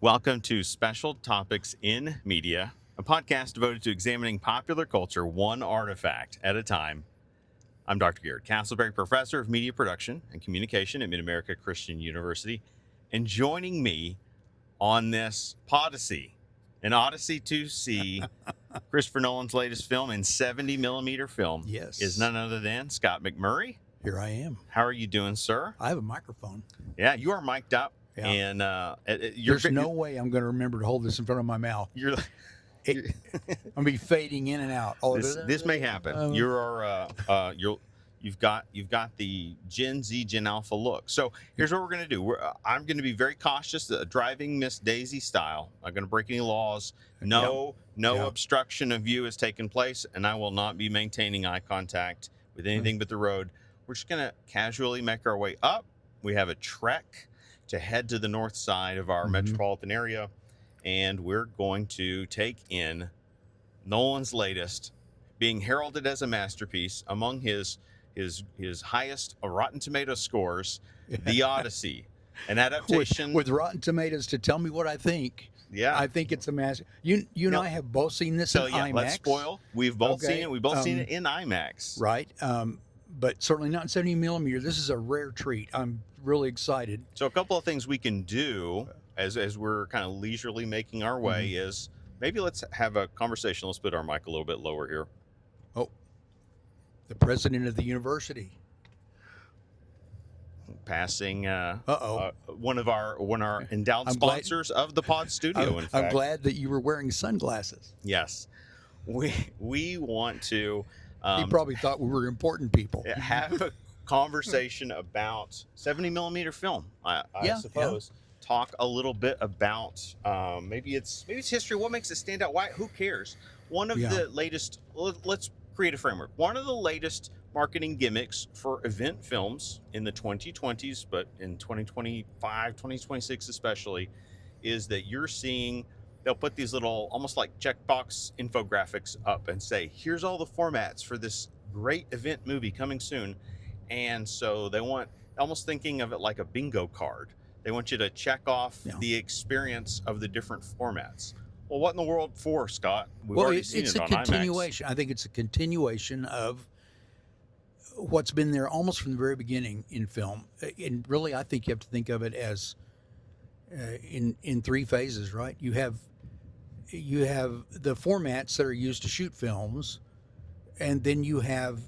Welcome to Special Topics in Media, a podcast devoted to examining popular culture one artifact at a time. I'm Dr. Garrett Castleberry, professor of media production and communication at Mid-America Christian University. And joining me on this PODYSSEY, an Odyssey to see Christopher Nolan's latest film in 70 millimeter film, Yes. is none other than Scott McMurray. Here I am. How are you doing, sir? I have a microphone. Yeah, you are mic'd up. Yeah. And There's no way I'm going to remember to hold this in front of my mouth. you're I'm going to be fading in and out. Oh, this may happen. You've got the Gen Z, Gen Alpha look. So here's what we're going to do. I'm going to be very cautious, driving Miss Daisy style. I'm going to break any laws. No obstruction of view has taken place, and I will not be maintaining eye contact with anything but the road. We're just going to casually make our way up. We have a trek to head to the north side of our metropolitan area, and we're going to take in Nolan's latest, being heralded as a masterpiece among his highest Rotten Tomatoes scores, The Odyssey, an adaptation with Rotten Tomatoes to tell me what I think. Yeah, I think it's a master. You and I have both seen this in IMAX. Let's spoil. We've both seen it. We've both seen it in IMAX, right? But certainly not in 70 millimeter. This is a rare treat. I'm really excited. So a couple of things we can do as we're kind of leisurely making our way is maybe let's have a conversation. Let's put our mic a little bit lower here. Oh, the president of the university. Passing one of our endowed I'm sponsors of the Pod Studio. In fact, I'm glad that you were wearing sunglasses. Yes, we want to. He probably thought we were important people. Have a conversation about 70 millimeter film. I suppose. Yeah. Talk a little bit about maybe it's history. What makes it stand out? Why? Who cares? One of the latest. Let's create a framework. One of the latest marketing gimmicks for event films in the 2020s, but in 2025, 2026 especially, is that you're seeing. They'll put these little, almost like checkbox infographics up and say, here's all the formats for this great event movie coming soon. And so they want, almost thinking of it like a bingo card. They want you to check off the experience of the different formats. Well, what in the world for, Scott? We've already seen it on continuation. IMAX. I think it's a continuation of what's been there almost from the very beginning in film. And really, I think you have to think of it as in three phases, right? You have the formats that are used to shoot films, and then you have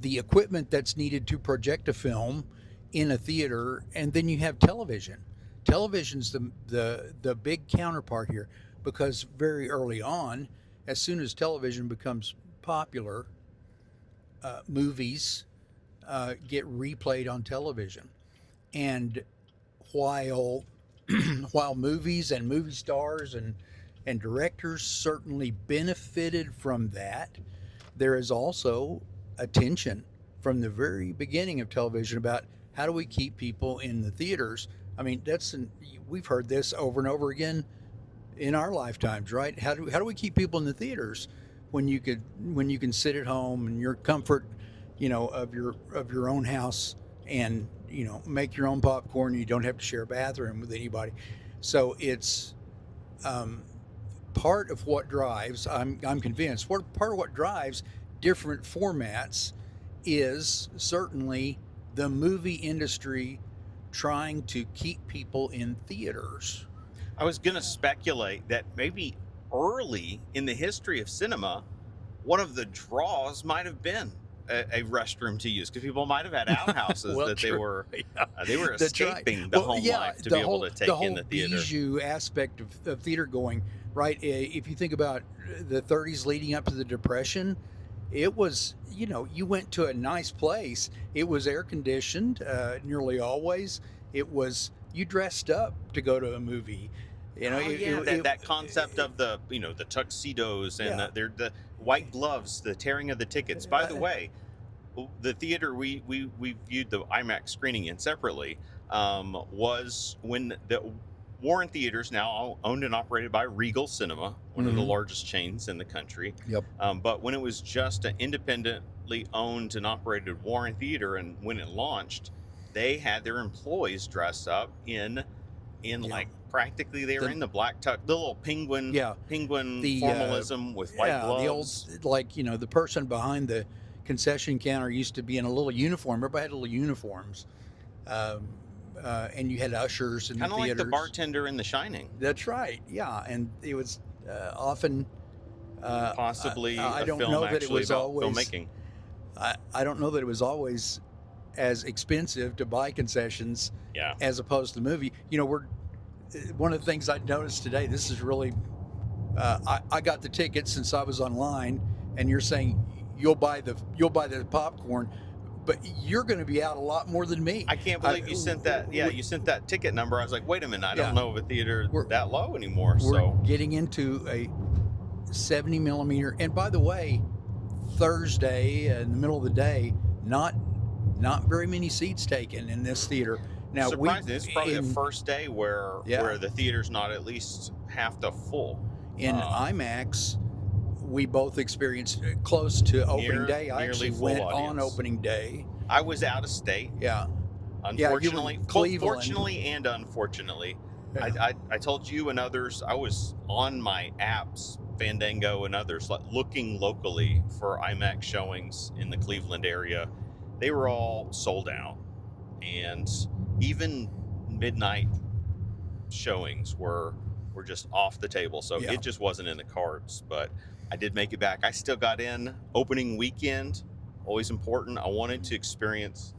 the equipment that's needed to project a film in a theater, and then you have television. Television's the big counterpart here, because very early on, as soon as television becomes popular, movies get replayed on television. And while movies and movie stars and directors certainly benefited from that, there is also a tension from the very beginning of television about how do we keep people in the theaters. I mean, we've heard this over and over again in our lifetimes, right? How do we keep people in the theaters when you can sit at home in your comfort, of your own house and make your own popcorn. You don't have to share a bathroom with anybody. So it's part of what drives. I'm convinced. Part of what drives different formats is certainly the movie industry trying to keep people in theaters. I was going to speculate that maybe early in the history of cinema, one of the draws might have been a restroom to use, because people might have had outhouses that they were escaping the home life to be able to take in the theater. The whole bijou aspect of theater going, right? If you think about the 30s leading up to the Depression, it was, you went to a nice place. It was air conditioned nearly always. It was, you dressed up to go to a movie. That concept of the tuxedos and the white gloves, the tearing of the tickets. By the way, the theater we viewed the IMAX screening in separately was when the Warren Theaters, now owned and operated by Regal Cinema, one of the largest chains in the country. Yep. But when it was just an independently owned and operated Warren Theater, and when it launched, they had their employees dress up in in Yeah. like practically they were in the black tuck, the little penguin The, formalism with white the old, gloves. like, the person behind the concession counter used to be in a little uniform. Everybody had little uniforms. Um, and you had ushers in the Kind of like the theaters. bartender in The Shining. That's right. Yeah. And it was often Possibly I a don't film know that it actually was about always filmmaking. I don't know that it was always as expensive to buy concessions Yeah. as opposed to the movie. We're one of the things I noticed today. This is really I got the ticket since I was online, and you're saying you'll buy the popcorn, but you're going to be out a lot more than me. I can't believe you sent that. Yeah, you sent that ticket number. I was like, wait a minute, I don't know of a theater that low anymore. We're getting into a 70 millimeter, and by the way, Thursday in the middle of the day, not very many seats taken in this theater. Now, surprising. It's probably the first day where the theater's not at least half the full. In IMAX, we both experienced close to opening day. I actually went on opening day. I was out of state. Yeah. Unfortunately, Cleveland. fortunately and unfortunately. Yeah. I told you and others, I was on my apps, Fandango and others, looking locally for IMAX showings in the Cleveland area. They were all sold out. And even midnight showings were just off the table. So it just wasn't in the cards. But I did make it back. I still got in opening weekend. Always important. I wanted to experience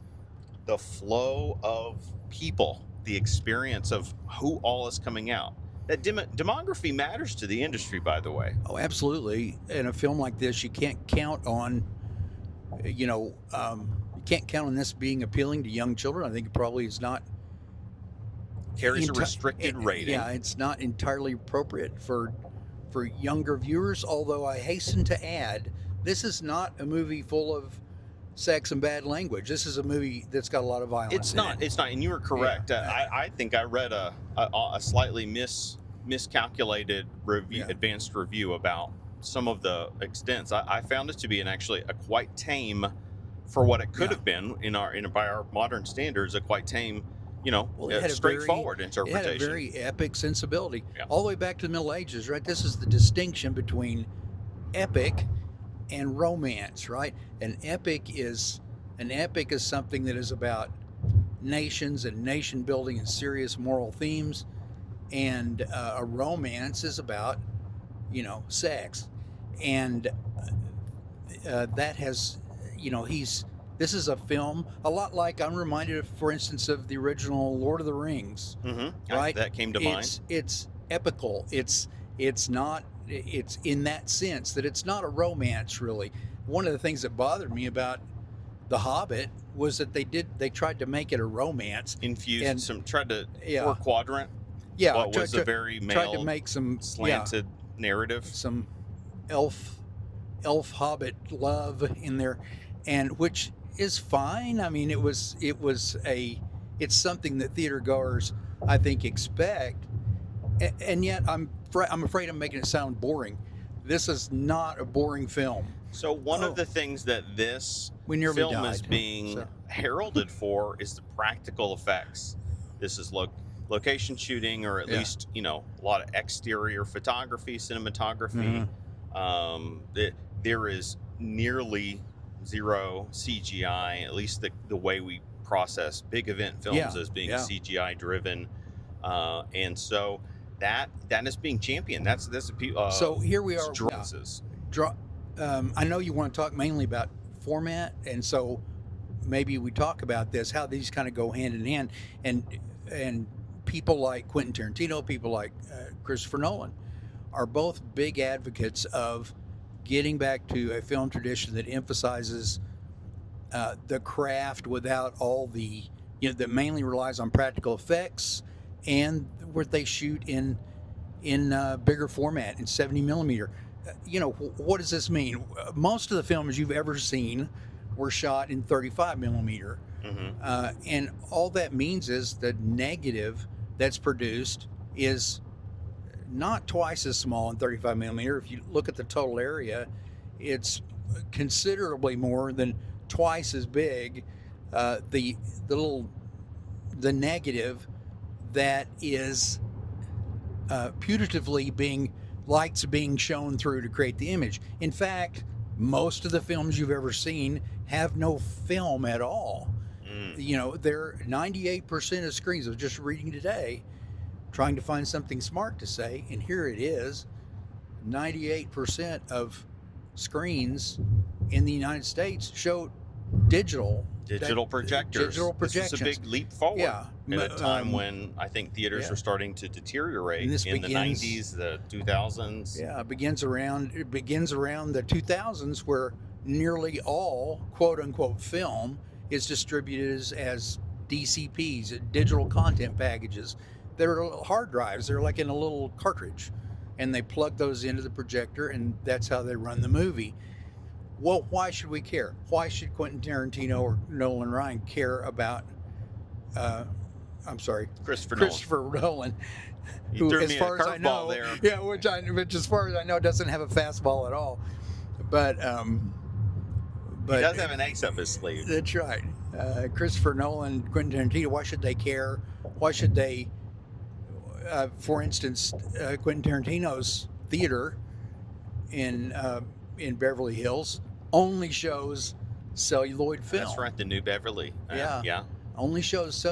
the flow of people, the experience of who all is coming out. That demography matters to the industry, by the way. Oh, absolutely. In a film like this, you can't count on, you can't count on this being appealing to young children. I think it probably is not. Carries a restricted rating. Yeah, it's not entirely appropriate for younger viewers, although I hasten to add, this is not a movie full of sex and bad language. This is a movie that's got a lot of violence. It's not, and you were correct. Yeah. I think I read a slightly miscalculated review, advanced review about some of the extents. I found it to be actually a quite tame, for what it could have been by our modern standards, a quite tame, straightforward interpretation. It had a very epic sensibility, all the way back to the Middle Ages, right? This is the distinction between epic and romance, right? An epic is something that is about nations and nation building and serious moral themes, and a romance is about, sex, and that has, this is a film a lot like, I'm reminded of, for instance, of the original Lord of the Rings, right? That came to mind. It's epical. It's in that sense that it's not a romance, really. One of the things that bothered me about The Hobbit was that they tried to make it a romance. Tried to four quadrant. Yeah. What was a very male, tried to make some slanted narrative. Some elf hobbit love in there, and which is fine. I mean, it's something that theater goers, I think, expect. And yet I'm afraid I'm making it sound boring. This is not a boring film. So one of the things that this film is being heralded for is the practical effects. This is location shooting, or at least, a lot of exterior photography, cinematography. There is nearly zero CGI, at least the way we process big event films as being CGI driven. And so that is being championed. That's so here we are. I know you want to talk mainly about format, and so maybe we talk about this, how these kind of go hand in hand, and people like Quentin Tarantino, people like Christopher Nolan, are both big advocates of getting back to a film tradition that emphasizes the craft without all the, that mainly relies on practical effects, and where they shoot in bigger format, in 70 millimeter. What does this mean? Most of the films you've ever seen were shot in 35 millimeter. And all that means is the negative that's produced is not twice as small in 35 millimeter. If you look at the total area, it's considerably more than twice as big. The negative that is putatively lights being shown through to create the image. In fact, most of the films you've ever seen have no film at all. You know, they're 98% of screens. I was just reading today, trying to find something smart to say, and here it is. 98% of screens in the United States show digital projectors. Digital projections. This is a big leap forward. Yeah. At a time when I think theaters are starting to deteriorate in the 90s, the 2000s. Yeah, it begins around the 2000s, where nearly all quote unquote film is distributed as DCPs, digital content packages. They're hard drives. They're like in a little cartridge, and they plug those into the projector, and that's how they run the movie. Well, why should we care? Why should Quentin Tarantino or Nolan Ryan care about? Christopher Nolan. You threw as me far a as I know, there. yeah, which as far as I know doesn't have a fastball at all. But he does have an ace up his sleeve. That's right. Christopher Nolan, Quentin Tarantino. Why should they care? Why should they? For instance, Quentin Tarantino's theater in Beverly Hills only shows celluloid film. That's right, the New Beverly. Yeah. Only shows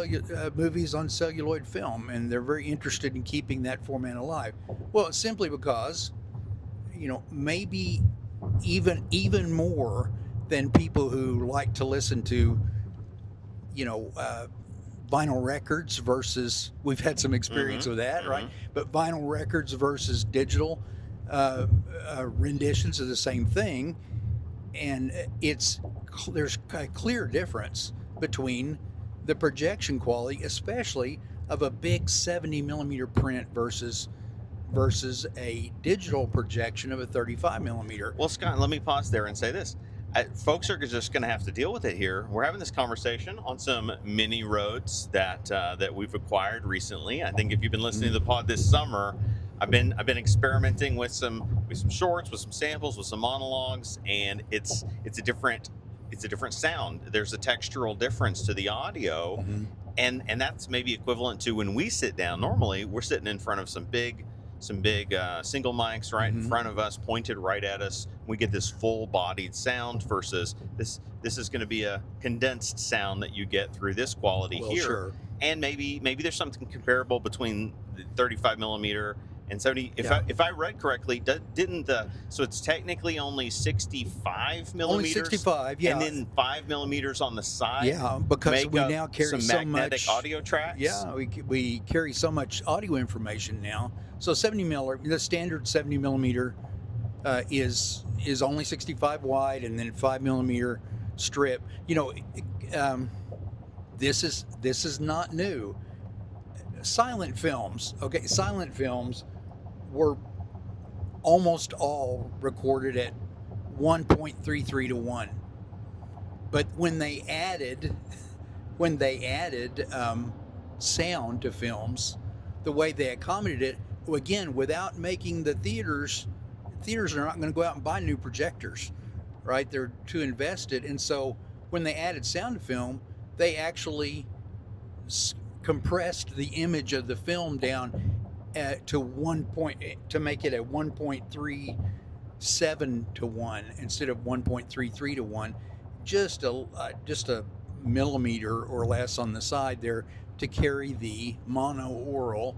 movies on celluloid film, and they're very interested in keeping that format alive. Well, it's simply because, you know, maybe even more than people who like to listen to, you know, vinyl records versus, we've had some experience with that, right? But vinyl records versus digital renditions of the same thing, and there's a clear difference between the projection quality, especially of a big 70 millimeter print versus a digital projection of a 35 millimeter. Well, Scott, let me pause there and say this. Folks are just going to have to deal with it here. We're having this conversation on some mini roads that we've acquired recently. I think if you've been listening to the pod this summer, I've been experimenting with some shorts, with some samples, with some monologues, and it's a different sound. There's a textural difference to the audio, and that's maybe equivalent to when we sit down. Normally, we're sitting in front of some big single mics right in front of us, pointed right at us. We get this full-bodied sound versus this is going to be a condensed sound that you get through this quality here. Sure. And maybe there's something comparable between the 35 millimeter and 70. If I read correctly, so it's technically only 65 millimeters. Only 65, yeah. And then 5 millimeters on the side. Yeah, because we now carry some so magnetic much audio tracks. Yeah, we carry so much audio information now. So 70 millimeter, the standard 70 millimeter is only 65 wide, and then 5 millimeter strip. You know, this is not new. Silent films were almost all recorded at 1.33 to 1. But when they added sound to films, the way they accommodated it, again, without making the theaters are not going to go out and buy new projectors, right? They're too invested. And so when they added sound to film, they actually compressed the image of the film down to make it a 1.37 to 1 instead of 1.33 to 1, just a millimeter or less on the side there to carry the mono-aural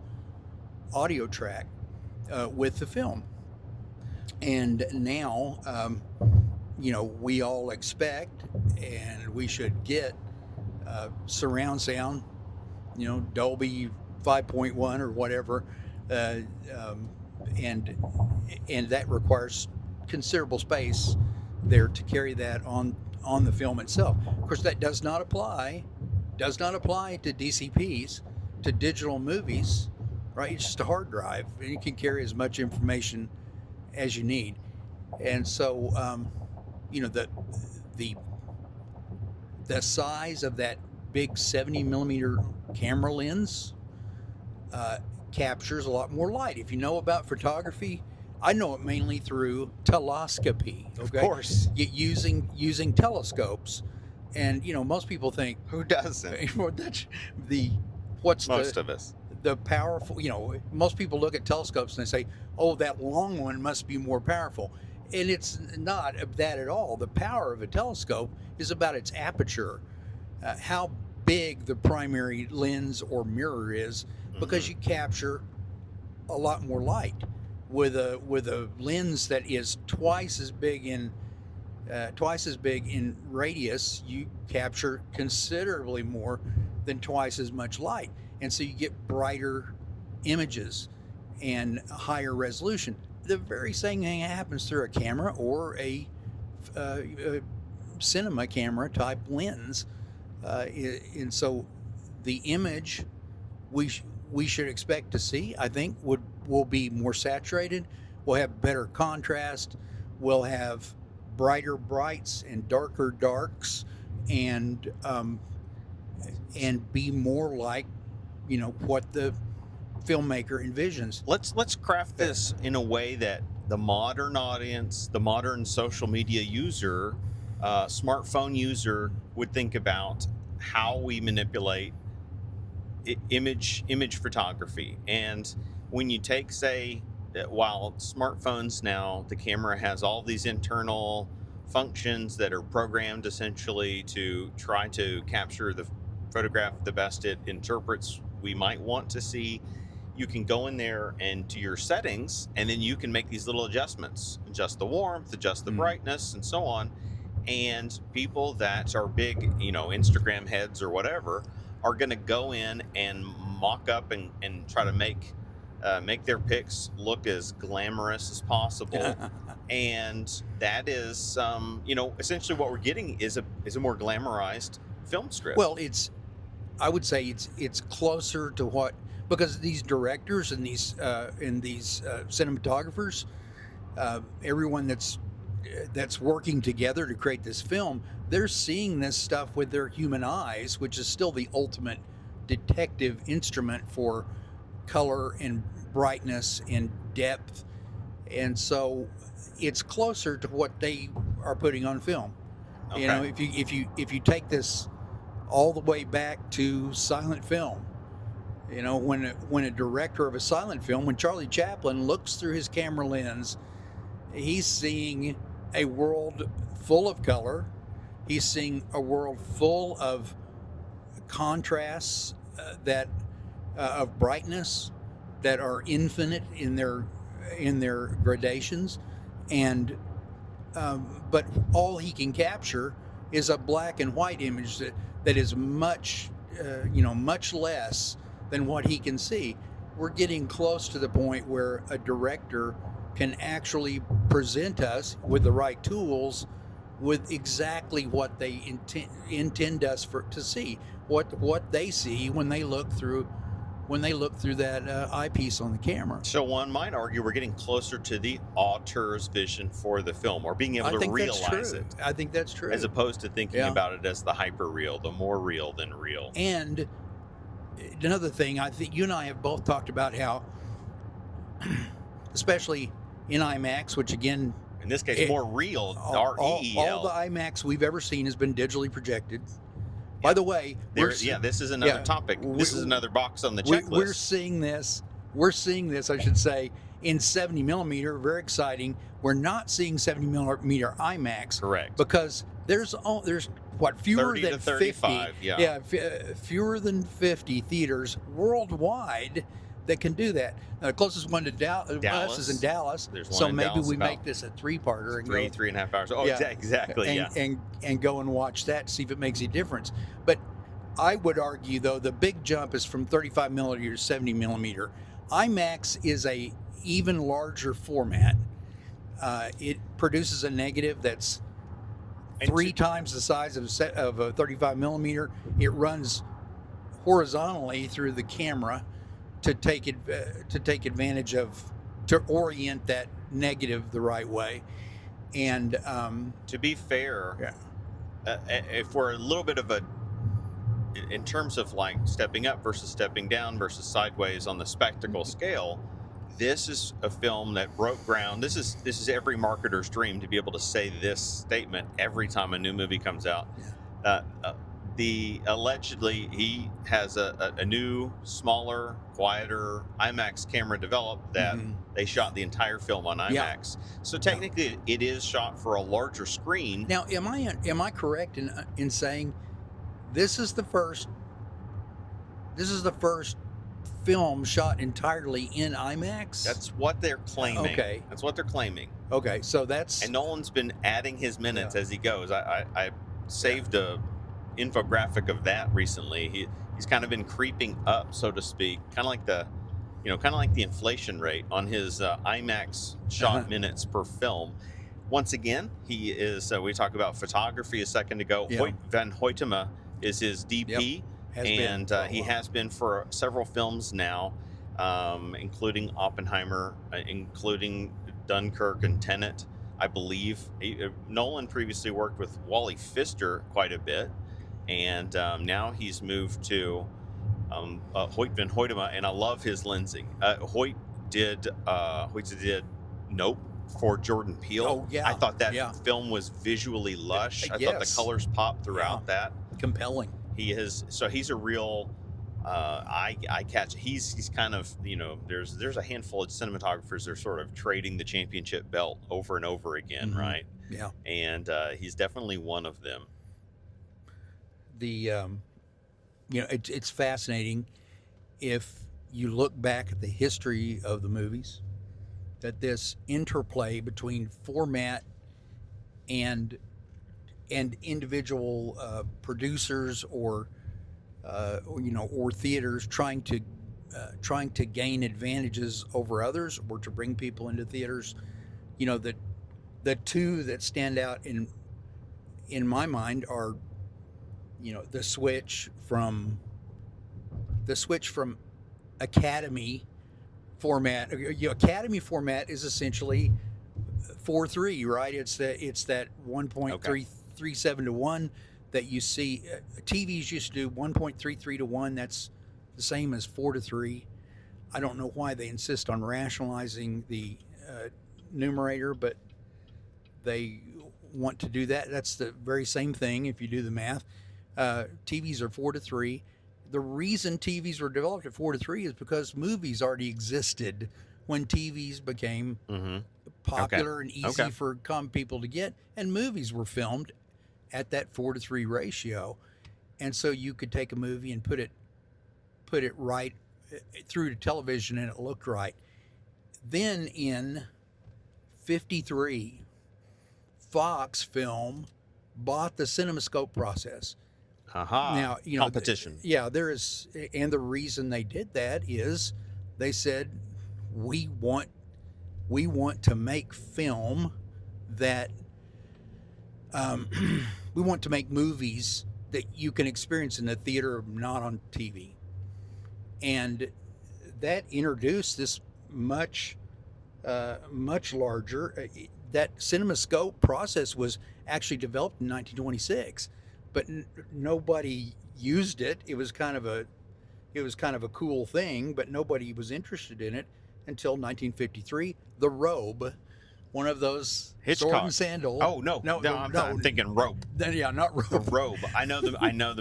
audio track with the film. And now, you know, we all expect, and we should get surround sound, you know, Dolby 5.1 or whatever, and that requires considerable space there to carry that on the film itself. Of course, that does not apply to DCPs, to digital movies, right? It's just a hard drive, and you can carry as much information as you need. And so, you know, the size of that big 70 millimeter camera lens captures a lot more light. If you know about photography, I know it mainly through telescopy. Okay? Of course, using telescopes, and you know, most people think, who doesn't? Most of us. the powerful, most people look at telescopes and they say, oh, that long one must be more powerful. And it's not that at all. The power of a telescope is about its aperture, how big the primary lens or mirror is, because you capture a lot more light with a lens that is twice as big in radius. You capture considerably more than twice as much light, and so you get brighter images and higher resolution. The very same thing happens through a camera or a cinema camera type lens, and so the image we should expect to see, I think, will be more saturated. We'll have better contrast. We'll have brighter brights and darker darks, and be more like what the filmmaker envisions. Let's craft this in a way that the modern audience, the modern social media user, smartphone user would think about how we manipulate image photography. And when you take, say, while smartphones now, the camera has all these internal functions that are programmed essentially to try to capture the photograph the best it interprets we might want to see. You can go in there and to your settings, and then you can make these little adjustments, adjust the warmth, adjust the brightness, and so on. And people that are big, Instagram heads or whatever, are going to go in and mock up and try to make their pics look as glamorous as possible. And that is, essentially what we're getting is a more glamorized film script. Well, I would say it's closer to what, because these directors and these cinematographers, everyone that's working together to create this film, they're seeing this stuff with their human eyes, which is still the ultimate detective instrument for color and brightness and depth. And so it's closer to what they are putting on film. Okay. If you take this all the way back to silent film, when a director of a silent film, when Charlie Chaplin looks through his camera lens, he's seeing a world full of color. He's seeing a world full of contrasts of brightness that are infinite in their gradations, and but all he can capture is a black and white image that is much less than what he can see. We're getting close to the point where a director can actually present us with the right tools, with exactly what they intend us to see, what they see when they look through that eyepiece on the camera. So one might argue we're getting closer to the auteur's vision for the film, or being able to realize it. I think that's true. As opposed to thinking about it as the hyper real, the more real than real. And another thing, I think you and I have both talked about how, especially in IMAX, which again, in this case, more real, R-E-E-L. All the IMAX we've ever seen has been digitally projected. By the way, this is another topic. This is another box on the checklist. We're seeing this, I should say, in 70 millimeter. Very exciting. We're not seeing 70 millimeter IMAX. Correct. Because there's what, fewer 30 than to 35, 50? Fewer than 50 theaters worldwide that can do that. Now, the closest one to Dallas is in Dallas. There's one so in maybe Dallas we make this a three-parter and go 3.5 hours. Oh, exactly. And go and watch that, see if it makes any difference. But I would argue, though, the big jump is from 35 millimeter to 70 millimeter. IMAX is a even larger format. It produces a negative that's 3 times the size of a 35 millimeter. It runs horizontally through the camera to take advantage of, to orient that negative the right way. And to be fair, if we're a little bit of in terms of like stepping up versus stepping down versus sideways on the spectacle scale, this is a film that broke ground. This is every marketer's dream, to be able to say this statement every time a new movie comes out. allegedly he has a new, smaller, quieter IMAX camera developed that they shot the entire film on IMAX. So technically, it is shot for a larger screen. Now, am I correct in saying this is the first film shot entirely in IMAX? That's what they're claiming. Okay. That's what they're claiming. Okay, so that's... And Nolan's been adding his minutes as he goes. I saved a infographic of that recently. He's kind of been creeping up, so to speak, kind of like the inflation rate on his IMAX shot minutes per film. Once again, he is. We talked about photography a second ago. Hoyt van Hoytema is his DP, he has been for several films now, including Oppenheimer, including Dunkirk and Tenet. I believe Nolan previously worked with Wally Pfister quite a bit, and now he's moved to Hoyt van Hoytema, and I love his lensing. Hoyt did Nope for Jordan Peele. Oh, yeah. I thought that film was visually lush. I thought the colors popped throughout that. Compelling. He's a real eye catch. He's kind of, there's a handful of cinematographers that are sort of trading the championship belt over and over again, right? Yeah. And he's definitely one of them. It's fascinating if you look back at the history of the movies, that this interplay between format and individual producers or theaters trying to gain advantages over others, or to bring people into theaters. The two that stand out in my mind are, the switch from Academy format. Academy format is essentially 4:3, right? It's that 1.337 to 1 that you see. TVs used to do 1.33 to 1. That's the same as 4:3. I don't know why they insist on rationalizing the numerator, but they want to do that. That's the very same thing if you do the math. TVs are 4:3. The reason TVs were developed at 4:3 is because movies already existed when TVs became popular and easy for common people to get, and movies were filmed at that 4:3 ratio. And so you could take a movie and put it right through to television, and it looked right. Then in 1953, Fox Film bought the CinemaScope process. Now, competition. There is, and the reason they did that is they said, we want to make film that we want to make movies that you can experience in the theater, not on TV. And that introduced this much larger. That CinemaScope process was actually developed in 1926, but nobody used it. It was kind of a cool thing, but nobody was interested in it until 1953. The Robe, one of those Hitchcock. sword and sandal. Oh no, I'm thinking Rope. Not Robe. The Robe. I know the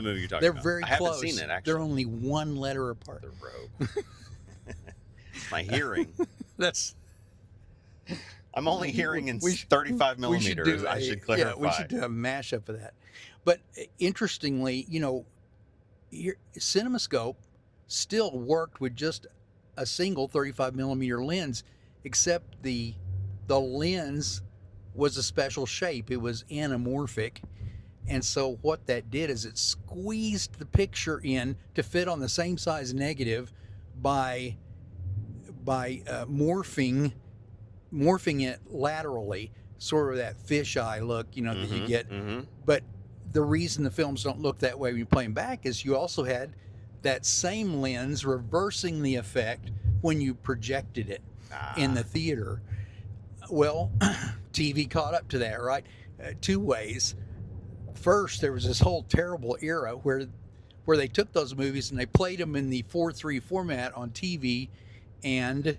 movie you're talking They're about. very I close. haven't seen it actually. They're only one letter apart. The Robe. My hearing. I'm only hearing in 35 millimeters. I should clarify. Yeah, we should do a mashup of that. But interestingly, CinemaScope still worked with just a single 35 millimeter lens, except the lens was a special shape. It was anamorphic. And so what that did is it squeezed the picture in to fit on the same size negative by morphing it laterally, sort of that fisheye look, that you get. But the reason the films don't look that way when you play them back is you also had that same lens reversing the effect when you projected it in the theater. Well, TV caught up to that, right? Two ways. First, there was this whole terrible era where they took those movies and they played them in the 4:3 format on TV, and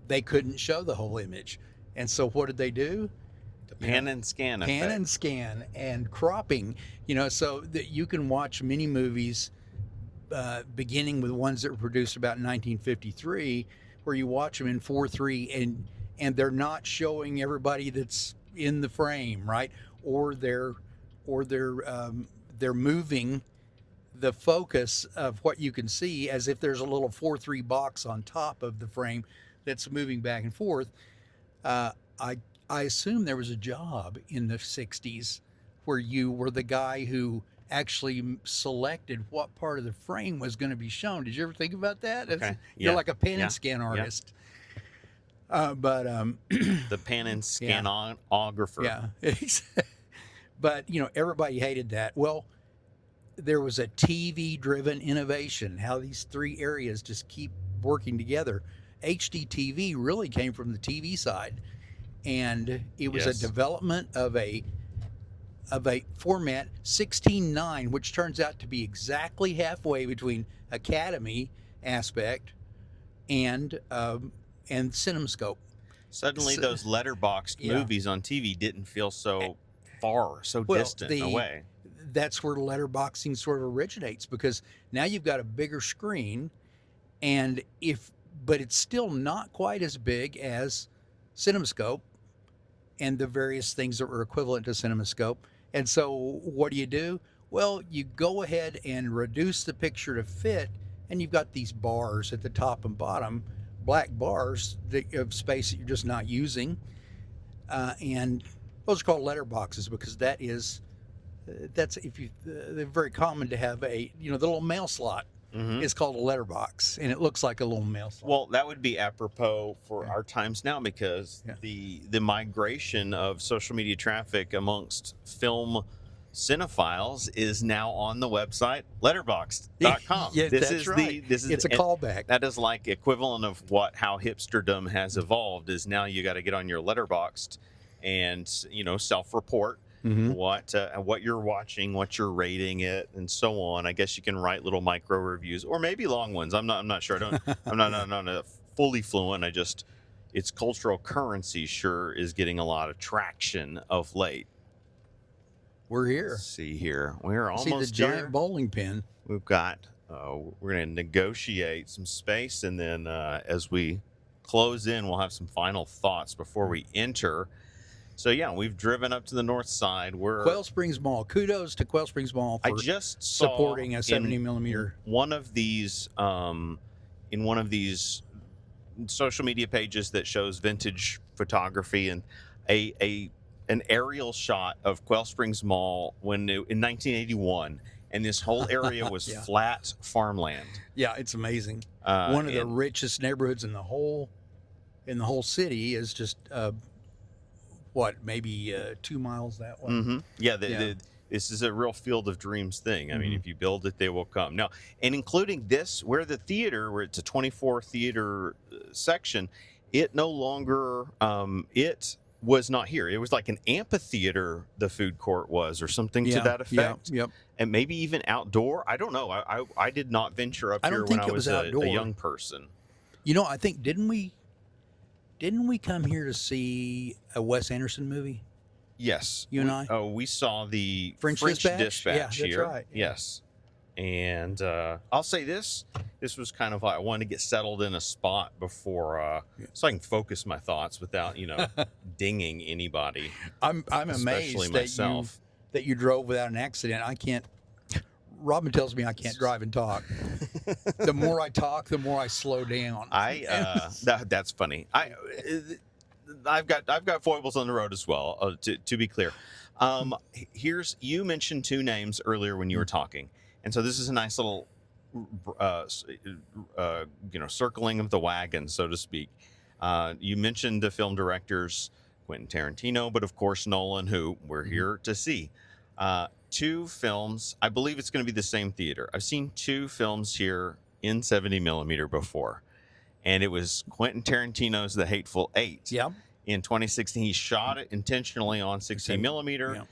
they couldn't show the whole image. And so what did they do? pan and scan effect. Pan and scan and cropping, so that you can watch many movies, beginning with ones that were produced about 1953, where you watch them in 4:3, and they're not showing everybody that's in the frame, right? Or they're moving the focus of what you can see as if there's a little 4:3 box on top of the frame that's moving back and forth. I assume there was a job in the 60s where you were the guy who actually selected what part of the frame was going to be shown. Did you ever think about that? Okay. You're like a pan and scan artist. The pan and scanographer. Yeah. But, everybody hated that. Well, there was a TV-driven innovation, how these three areas just keep working together. HDTV really came from the TV side, and it was a development of a format 16:9, which turns out to be exactly halfway between Academy aspect and CinemaScope. Suddenly, those letterboxed movies on TV didn't feel so far, so distant away. That's where letterboxing sort of originates, because now you've got a bigger screen, but it's still not quite as big as CinemaScope and the various things that were equivalent to CinemaScope. And so what do? Well, you go ahead and reduce the picture to fit, and you've got these bars at the top and bottom, black bars of space that you're just not using. And those are called letterboxes, because they're very common to have the little mail slot. Mm-hmm. It's called a letterbox, and it looks like a little mail slot. Well, that would be apropos for our times now, because the migration of social media traffic amongst film cinephiles is now on the website letterboxd.com. It's a callback. That is like equivalent of how hipsterdom has evolved. Is now you got to get on your Letterboxd and self-report. Mm-hmm. What you're watching, what you're rating it, and so on. I guess you can write little micro reviews, or maybe long ones. I'm not sure. I'm not fully fluent. Its cultural currency sure is getting a lot of traction of late. We're here. Let's see here. We're almost here. See the giant bowling pin. We've got. We're going to negotiate some space, and then as we close in, we'll have some final thoughts before we enter. So we've driven up to the north side. We're Quail Springs Mall. Kudos to Quail Springs Mall for supporting a 70 millimeter. One of these, in one of these social media pages that shows vintage photography, and an aerial shot of Quail Springs Mall in 1981, and this whole area was flat farmland. Yeah, it's amazing. One of the richest neighborhoods in the whole city is just. Maybe 2 miles that way? Mm-hmm. This is a real Field of Dreams thing. I mean, if you build it, they will come. Now, and including this, where it's a 24 theater section, it no longer, it was not here. It was like an amphitheater, the food court was, or something to that effect. Yep. And maybe even outdoor. I don't know. I did not venture up here when I was a young person. I think, didn't we come here to see a Wes Anderson movie? Yes. You and I? Oh, we saw the French Dispatch here. That's right. Yes. And I'll say this was kind of like I wanted to get settled in a spot before, so I can focus my thoughts without, dinging anybody. I'm amazed that you drove without an accident. I can't. Robin tells me I can't drive and talk. The more I talk, the more I slow down. That's funny. I've got foibles on the road as well. To be clear, you mentioned two names earlier when you were talking, and so this is a nice little, circling of the wagon, so to speak. You mentioned the film directors Quentin Tarantino, but of course Nolan, who we're here to see. Two films. I believe it's going to be the same theater. I've seen two films here in 70 millimeter before, and it was Quentin Tarantino's The Hateful Eight. Yeah. In 2016, he shot it intentionally on 16 millimeter. Yeah.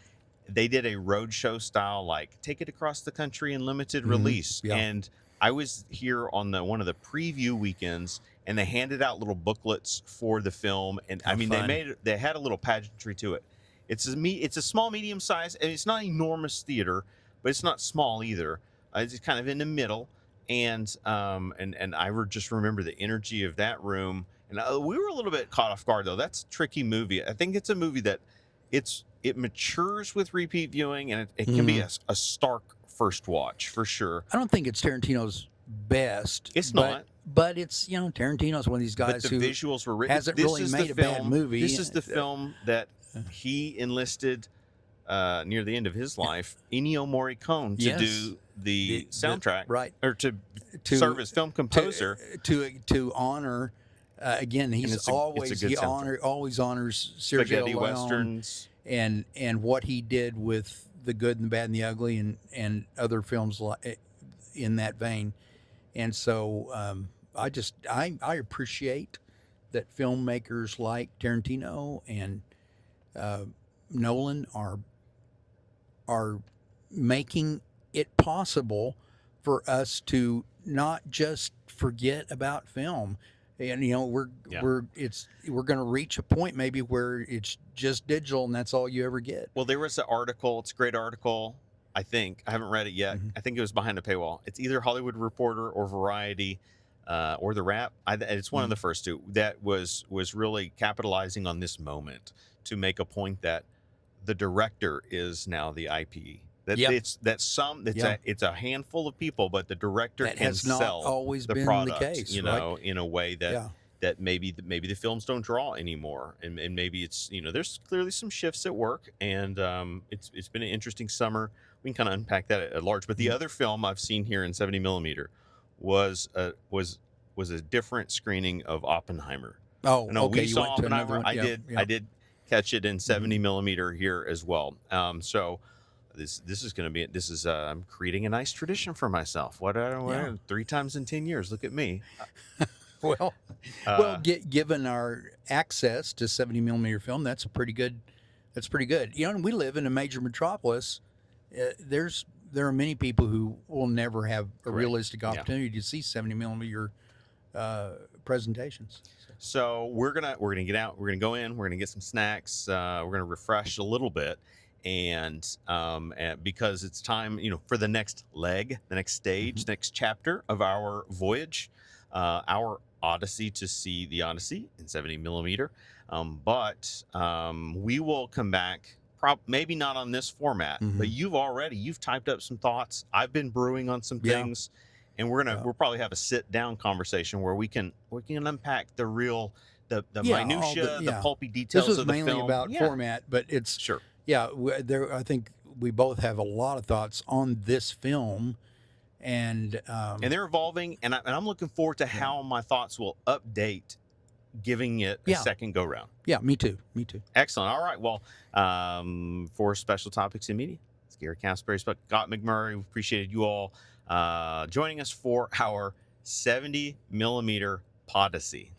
They did a roadshow style, like take it across the country in limited release. Yeah. And I was here on one of the preview weekends, and they handed out little booklets for the film, and they had a little pageantry to it. It's a small medium size, and it's not an enormous theater, but it's not small either. It's kind of in the middle, and I just remember the energy of that room. And we were a little bit caught off guard, though. That's a tricky movie. I think it's a movie that it matures with repeat viewing, and it can be a stark first watch for sure. I don't think it's Tarantino's best. It's not. But it's, Tarantino's one of these guys but the who visuals were written. hasn't really made a bad movie. This is the film that he enlisted near the end of his life Ennio Morricone to do the soundtrack, right? Or to serve as film composer to honor. Again, he always honors Sergio spaghetti Leone westerns and what he did with The Good and the Bad and the Ugly and other films in that vein. And so I appreciate that filmmakers like Tarantino and Nolan are making it possible for us to not just forget about film. And we're going to reach a point maybe where it's just digital and that's all you ever get. Well, there was an article. It's a great article. I think I haven't read it yet. I think it was behind a paywall. It's either Hollywood Reporter or Variety, or The Wrap. It's one of the first two that was really capitalizing on this moment to make a point that the director is now the IP. That it's a handful of people, but the director that can has not sell always the been product, the case, in a way that maybe the films don't draw anymore, and maybe it's there's clearly some shifts at work, and it's been an interesting summer. We can kind of unpack that at large. But the other film I've seen here in 70 millimeter was a different screening of Oppenheimer. Oh, no, okay. We saw Oppenheimer. I did catch it in 70 millimeter here as well. So. This is going to be. I'm creating a nice tradition for myself. What 3 times in 10 years? Look at me. Given our access to 70 millimeter film, that's pretty good. And we live in a major metropolis. There are many people who will never have a realistic opportunity to see 70 millimeter presentations. So we're gonna get out. We're gonna go in. We're gonna get some snacks. We're gonna refresh a little bit. And because it's time, for the next leg, the next stage, next chapter of our voyage, our Odyssey to see the Odyssey in 70 millimeter. But we will come back, maybe not on this format, but you've typed up some thoughts. I've been brewing on some things, and we'll probably have a sit down conversation where we can unpack the real, the minutia, the pulpy details of the film. This was mainly about format, but it's sure. Yeah, I think we both have a lot of thoughts on this film, and they're evolving, and I'm looking forward to how my thoughts will update, giving it a second go round. Yeah, me too. Excellent. All right. Well, for Special Topics in Media, it's Gary Casper, Scott McMurray. We appreciated you all joining us for our 70 millimeter PODYSSEY.